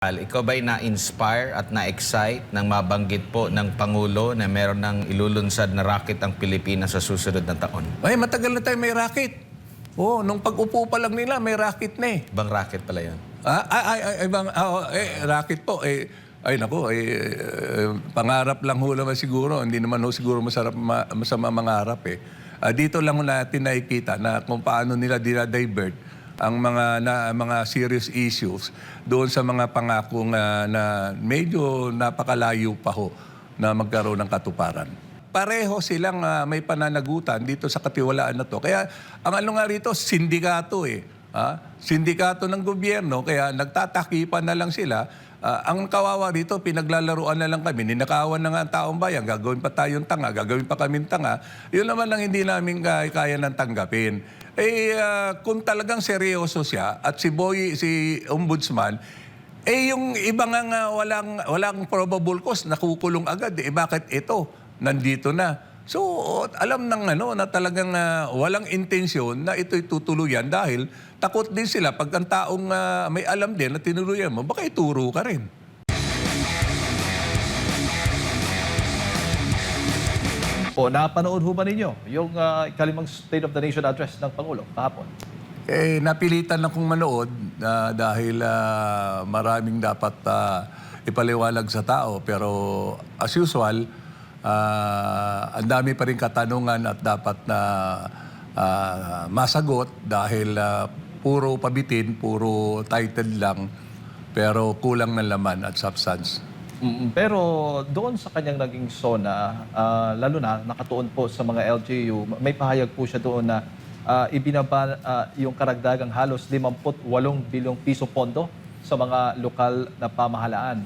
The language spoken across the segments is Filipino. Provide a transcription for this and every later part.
Ikaw ba'y na-inspire at na-excite nang mabanggit po ng Pangulo na meron ng ilulunsad na racket ang Pilipinas sa susunod na taon? Ay, matagal na tayo may racket. Oo, nung pag-upo pa lang nila, may racket na eh. Ibang racket pala yun. Racket po. Pangarap lang ho naman siguro. Hindi naman ho siguro masama mangarap eh. Dito lang ho natin nakikita na kung paano nila dinadivert ang mga serious issues doon sa mga pangakong na medyo napakalayo pa ho na magkaroon ng katuparan. Pareho silang may pananagutan dito sa katiwalaan na to. Kaya ang ano nga rito, sindikato eh. Sindikato ng gobyerno, kaya nagtatakipan na lang sila. Ang kawawa rito, pinaglalaruan na lang kami. Ninakawan na nga ang taong bayan, gagawin pa tayong tanga, gagawin pa kaming tanga. Yun naman lang hindi namin kaya nang tanggapin. Kung talagang seryoso siya at si Ombudsman, yung iba nga walang probable cause, nakukulong agad. Bakit ito? Nandito na. So, alam ng na talagang walang intensyon na ito'y tutuluyan dahil takot din sila pag ang taong may alam din na tinuluyan mo, baka ituro ka rin. Napanood ho ba ninyo yung ikalimang State of the Nation address ng Pangulo kahapon? Napilitan akong manood dahil maraming dapat ipaliwanag sa tao. Pero as usual, ang dami pa rin katanungan at dapat na masagot dahil puro pabitin, puro title lang, pero kulang ng laman at substance. Pero doon sa kanyang naging SONA, lalo na nakatuon po sa mga LGU, may pahayag po siya doon na ibinaba yung karagdagang halos 58 bilyong piso pondo sa mga lokal na pamahalaan.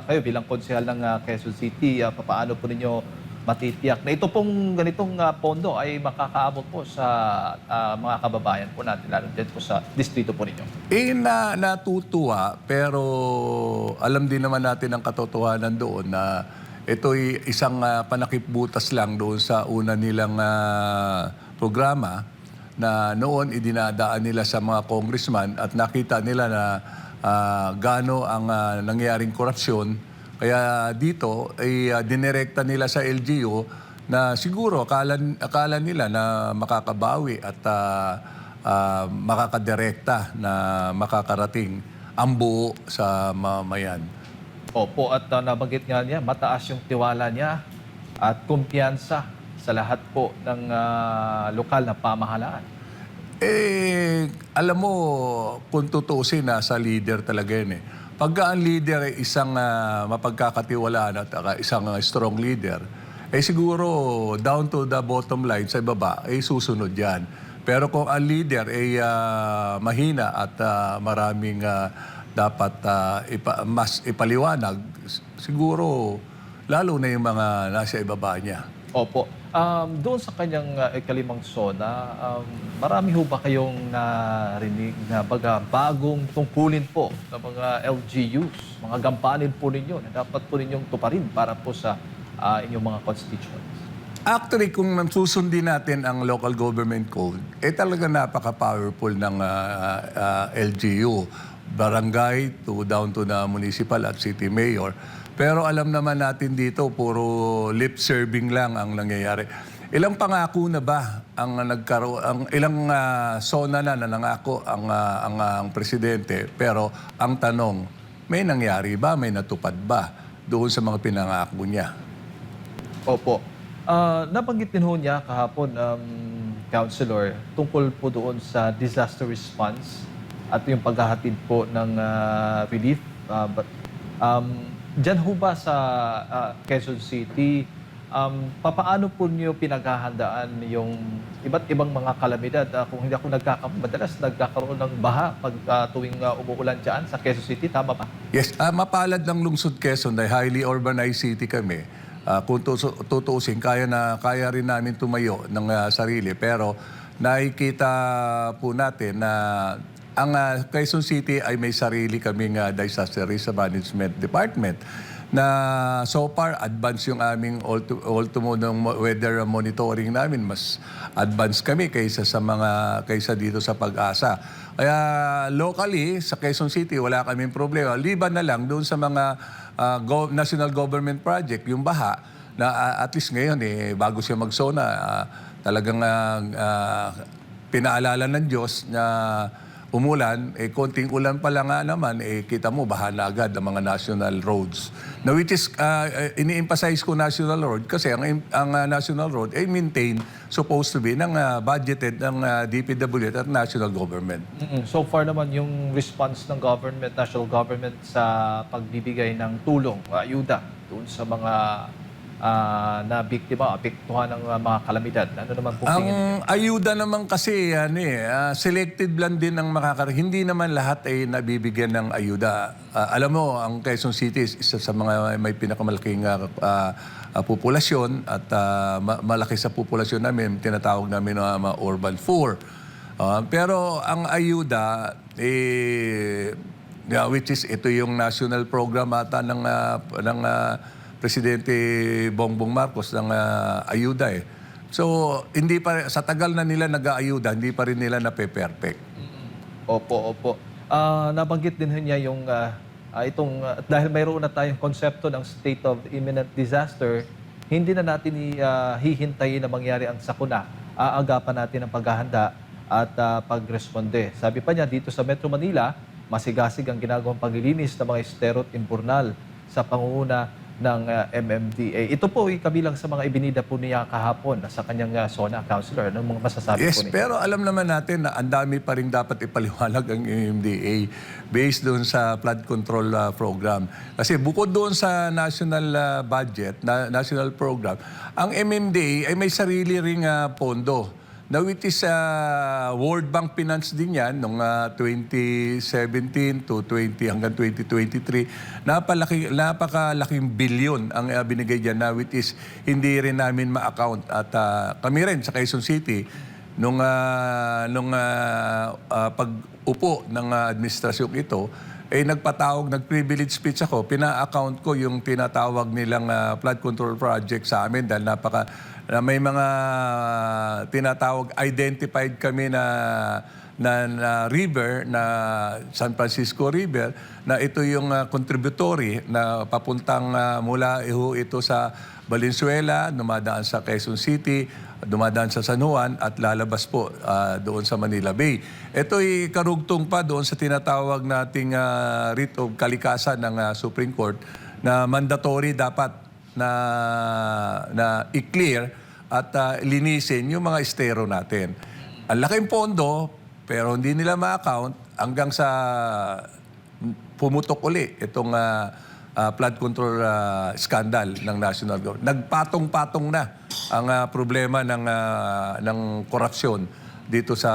Kayo bilang konsehal ng Quezon City, paano po ninyo matitiyak na ito pong ganitong pondo ay makakaabot po sa mga kababayan po natin, lalo din po sa distrito po ninyo? Natutuwa, pero alam din naman natin ang katotohanan doon na ito'y isang panakipbutas lang doon sa una nilang programa na noon idinadaan nila sa mga congressman at nakita nila na gaano ang nangyaring korupsyon. Kaya dito ay dinirekta nila sa LGU na siguro akala nila na makakabawi at makakadirekta na makakarating ang buo sa mamayan. Opo, at nabanggit nga niya, mataas yung tiwala niya at kumpiyansa sa lahat po ng lokal na pamahalaan. Alam mo, kung tutuusin, sa leader talaga yun eh. Pagka ang leader ay isang mapagkakatiwalaan at isang strong leader, siguro down to the bottom line sa baba, susunod yan. Pero kung ang leader ay mahina at maraming dapat mas ipaliwanag, siguro lalo na yung mga nasa ibaba niya. Opo. Doon sa kanyang ikalimang SONA, marami ho ba kayong narinig na bagong tungkulin po ng mga LGUs, mga gampanin po ninyo na dapat po ninyong tuparin para po sa inyong mga constituents? Actually, kung susundin natin ang local government code, talaga napaka-powerful ng LGU. Barangay down to the municipal at city mayor. Pero alam naman natin dito, puro lip serving lang ang nangyayari. Ilang pangako na ba ang nagkaroon, ilang SONA na nangako ang presidente, pero ang tanong, may nangyari ba, may natupad ba doon sa mga pinangako niya? Opo. Nabanggit din ho niya kahapon, Councilor, tungkol po doon sa disaster response at yung paghahatid po ng relief. Diyan ho ba sa Quezon City, papaano po niyo pinaghahandaan yung iba't ibang mga kalamidad? Kung hindi ako madalas nagkakaroon ng baha pag tuwing umuulan dyan sa Quezon City, tama ba? Yes, mapalad ng lungsod Quezon dahil highly urbanized city kami. Kung tutuusin, kaya rin namin tumayo ng sarili. Pero nakikita po natin na ang Quezon City ay may sarili kaming disaster risk management department na so far advance yung aming ultimo ng weather monitoring namin, mas advance kami kaysa dito sa Pag-asa. Kaya locally sa Quezon City wala kaming problema, liban na lang doon sa mga national government project, yung baha na at least ngayon bago siya mag-SONA, talagang pinaalala ng Diyos na umulan, konting ulan pa lang nga naman, kita mo, baha na agad ang mga national roads. Na which is, ini-emphasize ko national road kasi ang national road ay maintained, supposed to be, ng budgeted ng DPWH at national government. So far naman yung response ng government, national government sa pagbibigay ng tulong, ayuda doon sa mga na biktima, apektuhan ng mga kalamidad. Ano naman po tingin niyo? Ang ayuda naman kasi selected lang din ang hindi naman lahat ay nabibigyan ng ayuda. Alam mo, ang Quezon City is isa sa mga may pinakamalaking populasyon at malaki sa populasyon namin, tinatawag namin mga urban 4. Pero ang ayuda, which is ito yung national program ata ng Presidente Bongbong Marcos ng ayuda So, hindi pa sa tagal na nila nag-aayuda, hindi pa rin nila nape-perfect. Opo. Nabanggit din niya yung dahil mayroon na tayong konsepto ng state of imminent disaster, hindi na natin hihintayin na mangyari ang sakuna. Aagapan natin ang paghahanda at pagresponde. Sabi pa niya, dito sa Metro Manila, masigasig ang ginagawang paglilinis ng mga estero at impurnal sa pangunguna ng MMDA. Ito po ay kabilang sa mga ibinida po niya kahapon sa kanyang SONA, Councilor. Anong mga masasabi Yes, po niya? pero alam naman natin na ang dami pa rin dapat ipaliwanag ang MMDA based doon sa flood control program. Kasi bukod doon sa national budget, national program, ang MMDA ay may sarili ring pondo. Now, it is World Bank Finance din yan noong 2017 to hanggang 2023. Napakalaking bilyon ang binigay dyan na which is hindi rin namin ma-account. At kami rin sa Quezon City, nung pag-upo ng administrasyong ito, nag-privilege speech ako, pina-account ko yung tinatawag nilang flood control project sa amin dahil na may mga tinatawag, identified kami na river, na San Francisco River, na ito yung contributory na papuntang mula ito sa Valenzuela, dumadaan sa Quezon City, dumadaan sa San Juan at lalabas po doon sa Manila Bay. Ito'y karugtong pa doon sa tinatawag nating writ of kalikasan ng Supreme Court na mandatory dapat na i-clear at linisin yung mga estero natin. Ang laking pondo, pero hindi nila ma-account hanggang sa pumutok uli itong flood control scandal ng national government. Nagpatong-patong na ang problema ng korupsyon dito sa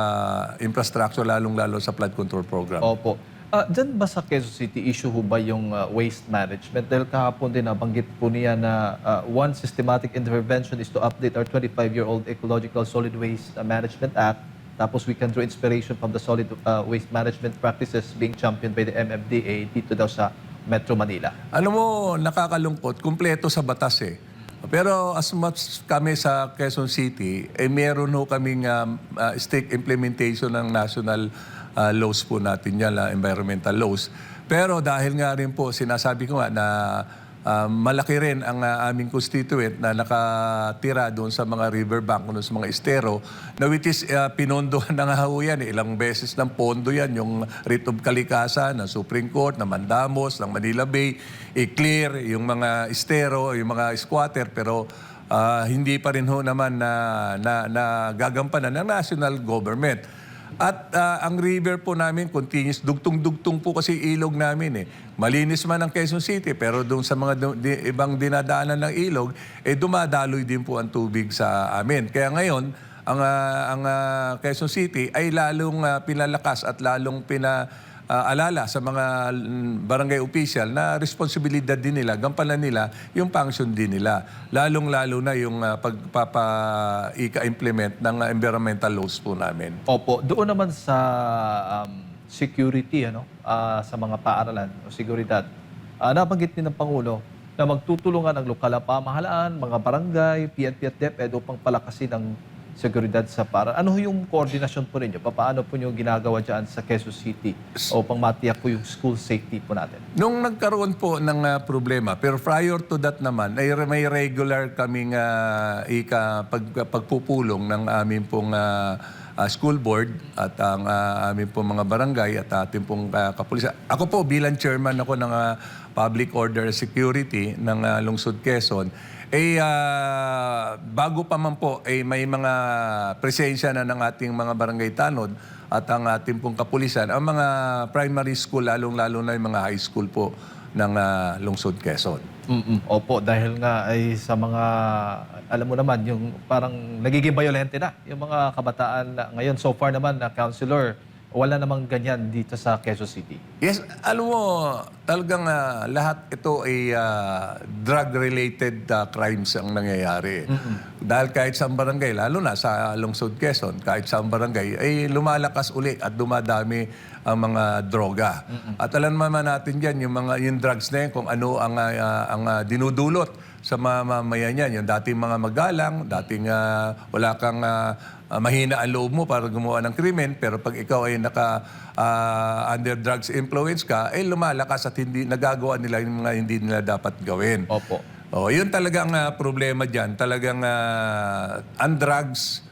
infrastructure, lalong-lalo sa flood control program. Opo. Diyan ba sa Quezon City, issue ho ba yung waste management? Dahil kahapon din nabanggit po niya na one systematic intervention is to update our 25-year-old Ecological Solid Waste Management Act. Tapos we can draw inspiration from the solid waste management practices being championed by the MMDA dito daw sa Metro Manila. Alam mo, nakakalungkot, kumpleto sa batas Pero as much kami sa Quezon City, meron ho kaming strict implementation ng national laws po natin yan, environmental laws. Pero dahil nga rin po, sinasabi ko nga na malaki rin ang aming constituent na nakatira doon sa mga riverbank, doon sa mga estero, na which is pinondohan na nga ho yan. Ilang beses ng pondo yan, yung writ of kalikasan ng Supreme Court, ng Mandamos, ng Manila Bay, i-clear yung mga estero, yung mga squatter, pero hindi pa rin ho naman na gagampanan ng national government. At ang river po namin, continuous, dugtong-dugtong po kasi ilog namin Malinis man ang Quezon City, pero doon sa mga ibang dinadaanan ng ilog, dumadaloy din po ang tubig sa amin. Kaya ngayon, ang Quezon City ay lalong pinalakas at lalong alala sa mga barangay official na responsibilidad din nila, gampanan nila yung function din nila. Lalong-lalo na yung pagpapa-implement ng environmental laws po namin. Opo. Doon naman sa security, sa mga paaralan o seguridad, nabanggit din ng Pangulo na magtutulungan ang lokal na pamahalaan, mga barangay, PNP at DepEd upang palakasin ang seguridad sa para. Ano yung koordinasyon po ninyo? Paano po nyo ginagawa dyan sa Quezon City upang matiyak po yung school safety po natin? Nung nagkaroon po ng problema, pero prior to that naman, ay may regular kaming pagpupulong ng aming pong school board at ang aming pong mga barangay at ating pong kapulisan. Ako po bilang chairman ako ng Public Order and Security ng Lungsod Quezon, bago pa man po, may mga presensya na ng ating mga barangay tanod at ang ating pong kapulisan, ang mga primary school, lalong-lalo na yung mga high school po ng Lungsod Quezon. Opo, dahil nga ay sa mga, alam mo naman, yung parang nagiging violente na yung mga kabataan na ngayon. So far naman na counselor, wala namang ganyan dito sa Quezon City. Yes, alam mo, talagang lahat ito ay drug-related crimes ang nangyayari. Dahil kahit sa barangay, lalo na sa Lungsod Quezon, kahit sa barangay, ay lumalakas uli at dumadami ang mga droga. At alam naman natin dyan, yung drugs na yan, kung ano ang dinudulot sa mamamayan yan. Yung dating mga magalang, dating wala kang mahina ang loob mo para gumawa ng krimen, pero pag ikaw ay under drugs influence ka, ay lumalakas at hindi nagagawa nila yung mga hindi nila dapat gawin. Opo. Yun talagang problema dyan. Talagang ang drugs,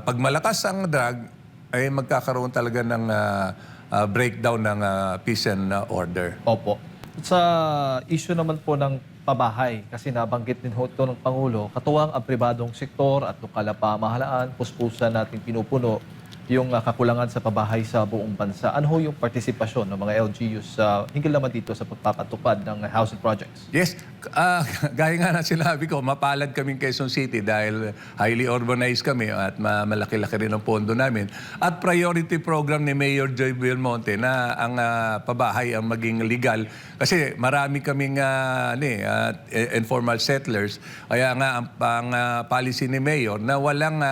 pag malakas ang drug, ay magkakaroon talaga ng breakdown ng peace and order. Opo. Sa issue naman po ng pabahay, kasi nabanggit din ho ito ng Pangulo, katuwang ang pribadong sektor at lokal na pamahalaan, puspusan natin pinupuno yung kakulangan sa pabahay sa buong bansa. Ano ho yung partisipasyon ng mga LGUs hinggil naman dito sa pagpapatupad ng housing projects? Yes, gaya nga na sinabi ko, mapalad kaming Quezon City dahil highly urbanized kami at malaki-laki rin ang pondo namin. At priority program ni Mayor Joy Belmonte na ang pabahay ang maging legal. Kasi marami kaming informal settlers. Kaya nga ang policy ni Mayor na walang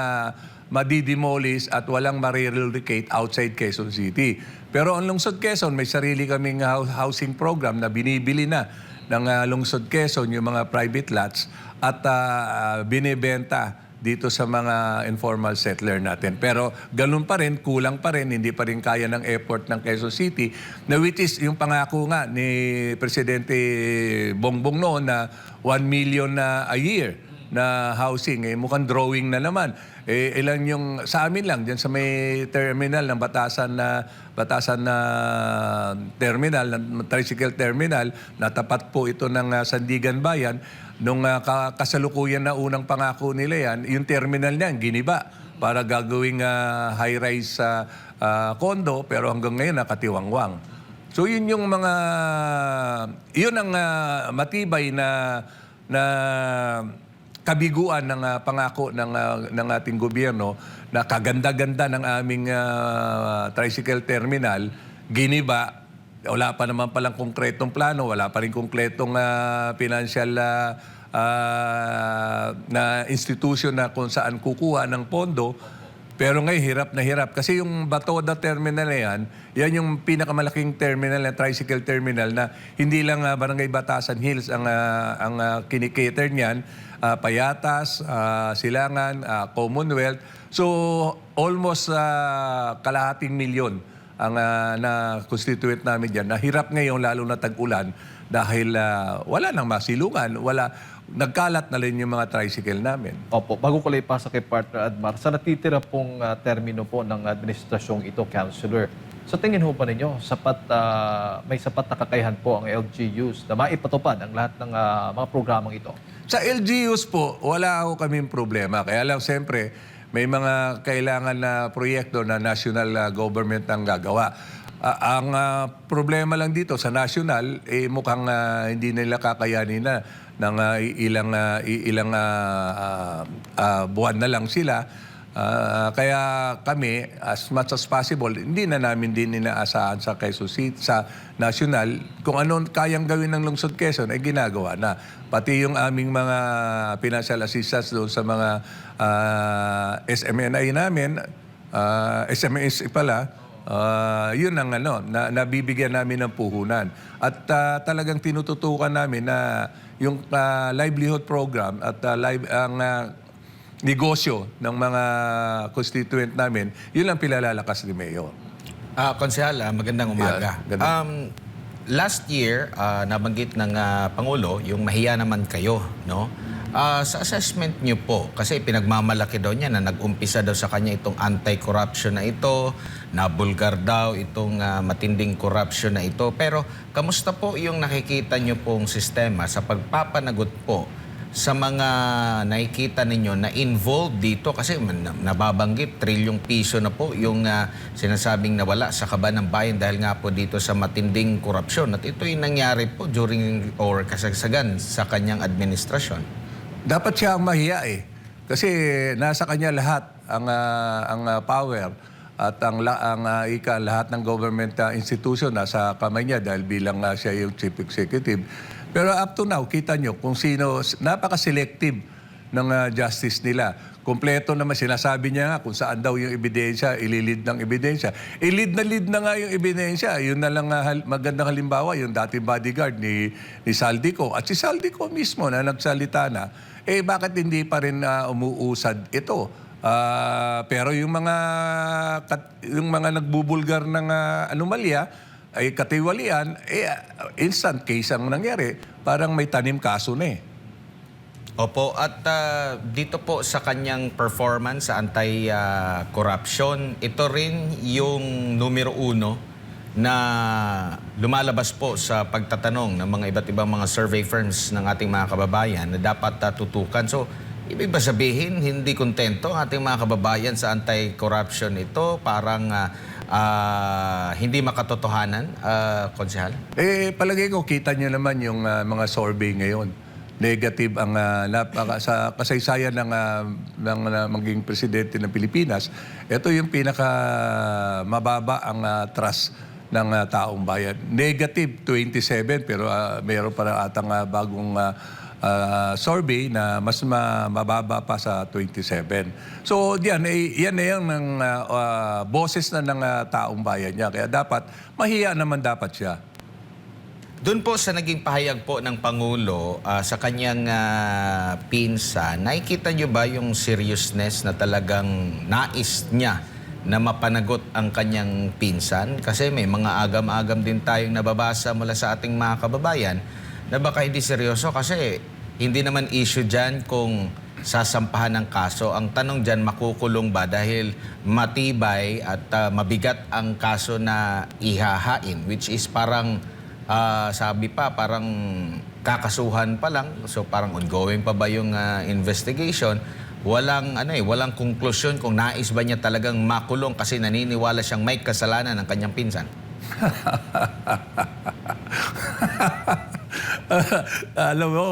madidemolish at walang marirelocate outside Quezon City. Pero ang Lungsod Quezon, may sarili kaming housing program na binibili na ng Lungsod Quezon yung mga private lots at binibenta dito sa mga informal settler natin. Pero ganun pa rin, kulang pa rin, hindi pa rin kaya ng effort ng Quezon City, na which is yung pangako nga ni Presidente Bongbong noon na 1 million a year na housing. Mukhang drawing na naman. Ilan yung sa amin lang, dyan sa may terminal ng batasan na terminal, tricycle terminal, natapat po ito ng Sandigan Bayan. Nung kasalukuyan na unang pangako nila yan, yung terminal niyan, giniba para gagawing high-rise condo, pero hanggang ngayon nakatiwangwang. So yun yung mga, yun ang matibay na kabiguan ng pangako ng ating gobyerno na kaganda-ganda ng aming tricycle terminal, giniba, wala pa naman palang konkretong plano, wala pa rin konkretong financial na institution na kung saan kukuha ng pondo. Pero ngayon, hirap na hirap. Kasi yung Batoda Terminal na yan yung pinakamalaking terminal na tricycle terminal na hindi lang Barangay Batasan Hills ang kinikater niyan. Payatas, Silangan, Commonwealth. So, almost kalahating milyon ang na-constituent namin dyan. Nahirap ngayon, lalo na tag-ulan, dahil wala nang masilungan, nagkalat na rin yung mga tricycle namin. Opo, bago ko lang ipasa kay Partner Admar, sa natitira pong termino po ng administrasyong ito, Councilor, sa tingin ho pa ninyo, may sapat na kakayahan po ang LGUs na maipatupad ang lahat ng mga programang ito? Sa LGUs po, wala ako kaming problema. Kaya lang, siyempre, may mga kailangan na proyekto na national government ang gagawa. Ang problema lang dito sa national, mukhang hindi nila kakayanin na ng ilang buwan na lang sila. Kaya kami, as much as possible, hindi na namin din inaasahan sa Quezon City, sa national, kung ano kayang gawin ng Lungsod Quezon, ay ginagawa na. Pati yung aming mga financial assistance doon sa mga SMNI namin, SMS pala, Yun ang nabibigyan namin ng puhunan. At talagang tinututukan namin na yung livelihood program at ang negosyo ng mga constituent namin, yun ang pinalalakas ni Mayor. Konsehal, magandang umaga. Yeah, Last year, nabanggit ng Pangulo, yung mahiya naman kayo, no? Sa assessment niyo po, kasi pinagmamalaki daw niya na nag-umpisa daw sa kanya itong anti-corruption na ito, nabulgar daw itong matinding corruption na ito. Pero kamusta po yung nakikita niyo pong sistema sa pagpapanagot po sa mga nakikita ninyo na involved dito? Kasi nababanggit, trilyong piso na po yung sinasabing nawala sa kaban ng bayan dahil nga po dito sa matinding korupsyon. At ito yung nangyari po during or kasagsagan sa kanyang administrasyon. Dapat siya ang mahiya eh. Kasi nasa kanya lahat ang power at lahat ng government institution nasa kamay niya dahil bilang siya yung chief executive. Pero up to now, kita nyo kung sino, napaka-selective ng justice nila. Kompleto naman, sinasabi niya nga kung saan daw yung ebidensya, ililid ng ebidensya. Ilid na nga yung ebidensya. Yun na lang magandang halimbawa, yung dating bodyguard ni Saldico. At si Saldico mismo na nagsalita na, bakit hindi pa rin umuusad ito? Pero yung mga nagbubulgar ng anomalya, ay katiwalian, instant case ang nangyari. Parang may tanim kaso na eh. Opo, at dito po sa kanyang performance sa anti-corruption, ito rin yung numero 1 na lumalabas po sa pagtatanong ng mga iba't ibang mga survey firms ng ating mga kababayan na dapat tutukan. So, ibig ba sabihin, hindi kontento ang ating mga kababayan sa anti-corruption ito? Parang hindi makatotohanan, Konsehal? Palagay ko, kita nyo naman yung mga survey ngayon. Negative ang sa kasaysayan ng maging presidente ng Pilipinas. Ito yung pinaka mababa ang trust ng taong bayan. Negative 27 pero mayroon pa atang bagong survey na mas mababa pa sa 27. So yan na yung ng boses na ng taong bayan niya. Kaya dapat, mahiya naman dapat siya. Doon po sa naging pahayag po ng Pangulo sa kanyang pinsan, nakikita niyo ba yung seriousness na talagang nais niya na mapanagot ang kanyang pinsan? Kasi may mga agam-agam din tayong nababasa mula sa ating mga kababayan na baka hindi seryoso kasi hindi naman issue dyan kung sasampahan ng kaso. Ang tanong dyan, makukulong ba dahil matibay at mabigat ang kaso na ihahain, which is parang sabi pa, parang kakasuhan pa lang. So parang ongoing pa ba yung investigation? Walang walang konklusyon kung nais ba niya talagang makulong kasi naniniwala siyang may kasalanan ng kanyang pinsan. Alam mo,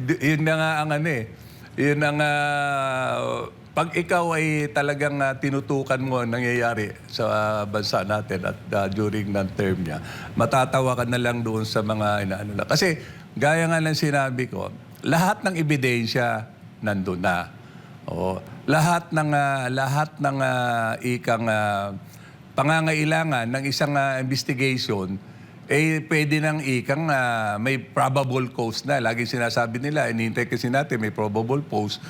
yun na nga ang yun ang pag ikaw ay talagang tinutukan mo ang nangyayari sa bansa natin at during ng term niya, matatawa ka na lang doon sa mga inaano na. Kasi gaya nga ng sinabi ko, lahat ng ebidensya nandun na. O, lahat ng ikang pangangailangan ng isang investigation pwede nang ikang may probable cause na. Lagi sinasabi nila, inihintay kasi natin may probable cause.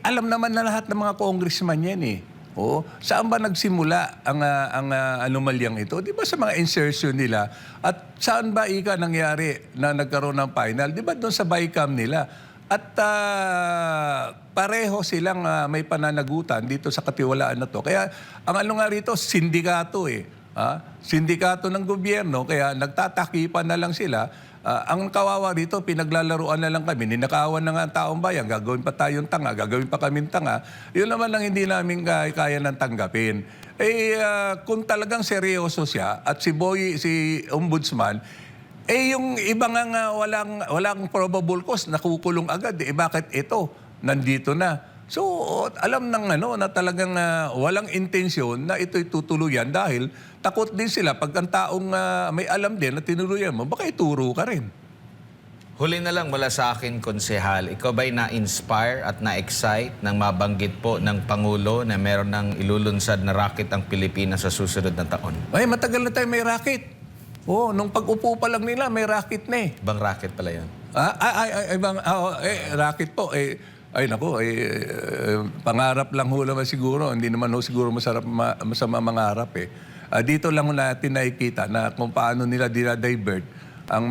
Alam naman na lahat ng mga congressman yan eh. Oo. Saan ba nagsimula ang anomalyang ito? Di ba sa mga insertion nila? At saan ba nangyari na nagkaroon ng final? Di ba doon sa BICAM nila? At pareho silang may pananagutan dito sa katiwalaan na to. Kaya ang nga rito, sindikato eh. Sindikato ng gobyerno, kaya nagtatakipan na lang sila. Ang kawawa dito, pinaglalaruan na lang kami. Ninakawan na nga ang taong bayan. Gagawin pa tayong tanga. Gagawin pa kaming tanga. Yun naman lang hindi namin kaya nang tanggapin. Kung talagang seryoso siya at si Ombudsman, yung iba nga walang probable cause, nakukulong agad. Bakit ito? Nandito na. So, alam na talagang walang intensyon na ito'y tutuluyan dahil takot din sila pag ang taong may alam din na tinuluyan mo, baka ituro ka rin. Huli na lang mula sa akin, konsehal. Ikaw ba'y na-inspire at na-excite nang mabanggit po ng Pangulo na meron ng ilulunsad na racket ang Pilipinas sa susunod na taon? Ay, matagal na tayo may racket. Oo, nung pag-upo pa lang nila, may racket na eh. Ibang racket pala yun. Racket po. Ay, naku, pangarap lang ho naman siguro. Hindi naman ho siguro masama mangarap eh. Dito lang ho natin nakikita na kung paano nila dinadivert ang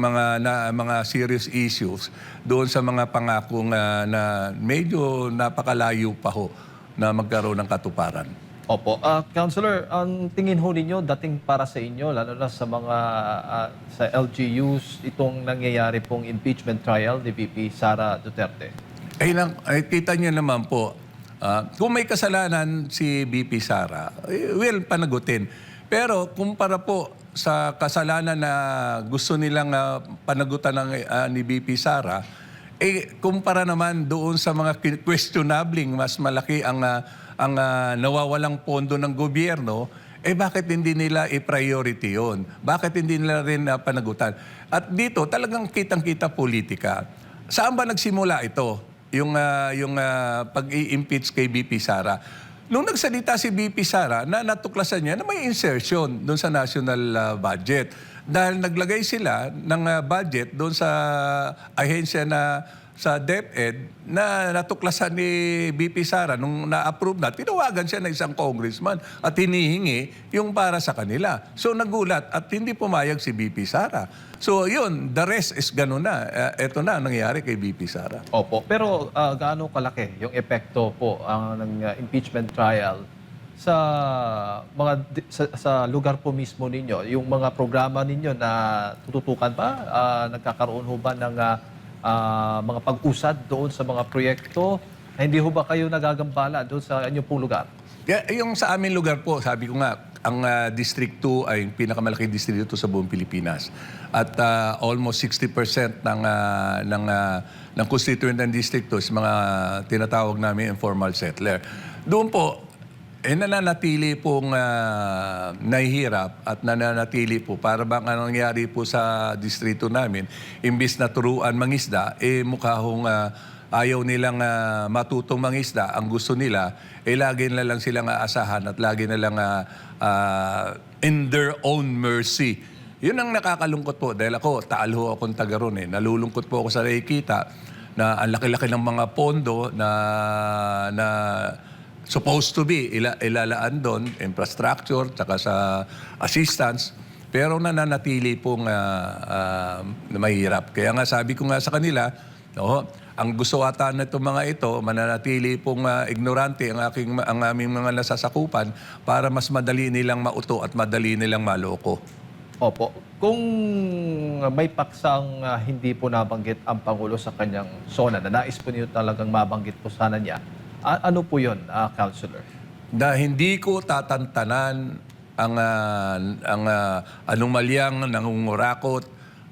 mga serious issues doon sa mga pangakong na medyo napakalayo pa ho na magkaroon ng katuparan. Opo. Counselor, ang tingin ho ninyo dating para sa inyo, lalo na sa mga sa LGUs, itong nangyayari pong impeachment trial ni VP Sara Duterte? Ay, kita niyo naman po, kung may kasalanan si VP Sara, panagutin. Pero kumpara po sa kasalanan na gusto nilang panagutan ni VP Sara, kumpara naman doon sa mga questionabling mas malaki ang nawawalang pondo ng gobyerno, bakit hindi nila i-priority yun? Bakit hindi nila rin panagutan? At dito talagang kitang-kita politika. Saan ba nagsimula ito? Yung pag-i-impeach kay VP Sara. Nung nagsalita si VP Sara, natuklasan niya na may insertion doon sa national budget. Dahil naglagay sila ng budget doon sa ahensya na sa DepEd na natuklasan ni VP Sara nung na-approve na, tinawagan siya ng isang congressman at hinihingi yung para sa kanila. So nagulat at hindi pumayag si VP Sara. So yun, the rest is gano'n na. Ito na ang nangyayari kay VP Sara. Opo. Pero gaano kalaki yung epekto po ng impeachment trial sa sa lugar po mismo ninyo? Yung mga programa ninyo na tututukan pa, nagkakaroon ho ba ng mga pag-usad doon sa mga proyekto? Hindi ho ba kayo nagagambala doon sa inyong pong lugar? Yung sa aming lugar po, sabi ko nga, ang District 2 ay pinakamalaking distrito sa buong Pilipinas. At almost 60% ng constituent ng District 2 is mga tinatawag namin informal settler. Doon po, nananatili pong nahihirap at nananatili po para bang anong nangyari po sa distrito namin, imbis na turuan mangisda, mukha hong ayaw nilang matutong mangisda. Ang gusto nila, lagi na lang silang aasahan at lagi na lang in their own mercy. Yun ang nakakalungkot po dahil taal ho akong taga ron eh. Nalulungkot po ako sa nakikita na ang laki-laki ng mga pondo na supposed to be ilalaan doon, infrastructure, tsaka sa assistance, pero nananatili pong mahirap. Kaya nga sabi ko nga sa kanila, ang gusto ata na itong mga ito, mananatili pong ignorante ang aming mga nasasakupan para mas madali nilang mauto at madali nilang maloko. Opo. Kung may paksang hindi po nabanggit ang Pangulo sa kanyang SONA, na nais po niyo talagang mabanggit po sana niya, ano po yun, Counselor? Na hindi ko tatantanan ang anomalyang nangungurakot,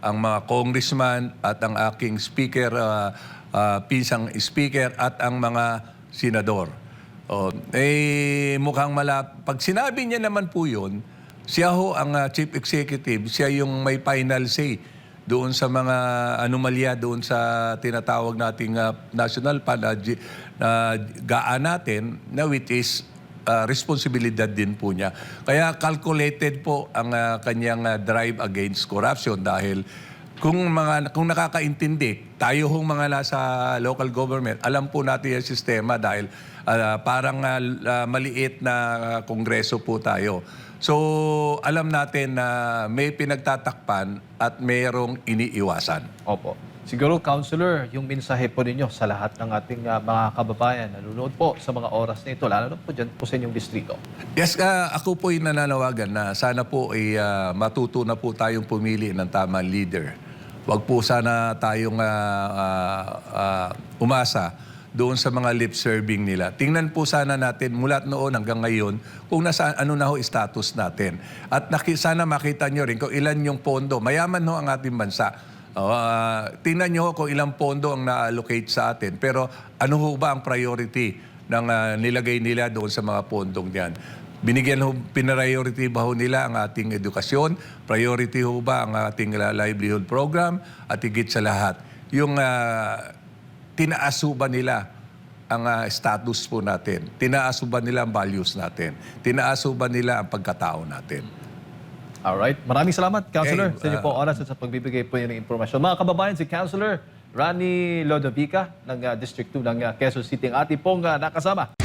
ang mga congressman at ang aking speaker, pinsang speaker at ang mga senador. Mukhang pag sinabi niya naman po yun, siya ho ang chief executive, siya yung may final say doon sa mga anomalya doon sa tinatawag nating national fund na gaan natin, na which is responsibilidad din po niya. Kaya calculated po ang kanyang drive against corruption dahil kung nakakaintindi, tayo hong mga nasa local government, alam po natin yung sistema dahil parang maliit na kongreso po tayo. So, alam natin na may pinagtatakpan at mayroong iniiwasan. Opo. Siguro, Counselor, yung mensahe po ninyo sa lahat ng ating mga kababayan na nanonood po sa mga oras na ito, lalo na po dyan po sa inyong distrito. Yes, ako po ay nananawagan na sana po ay matuto na po tayong pumili ng tamang leader. Huwag po sana tayong umasa doon sa mga lip serving nila. Tingnan po sana natin mula noon hanggang ngayon kung ano na ho status natin. At sana makita nyo rin kung ilan yung pondo. Mayaman ho ang ating bansa. Tingnan nyo kung ilang pondo ang na-allocate sa atin. Pero ano ho ba ang priority ng nilagay nila doon sa mga pondong yan? Pinariority ba ho nila ang ating edukasyon? Priority ho ba ang ating livelihood program? At higit sa lahat, yung tinaaso ba nila ang status po natin? Tinaaso ba nila ang values natin? Tinaaso ba nila ang pagkatao natin? Alright. Maraming salamat, Councilor, Okay, sa inyo po oras at sa pagbibigay po ng impormasyon. Mga kababayan, si Councilor Rani Lodovica ng District 2 ng Quezon City ang ating pong nakasama.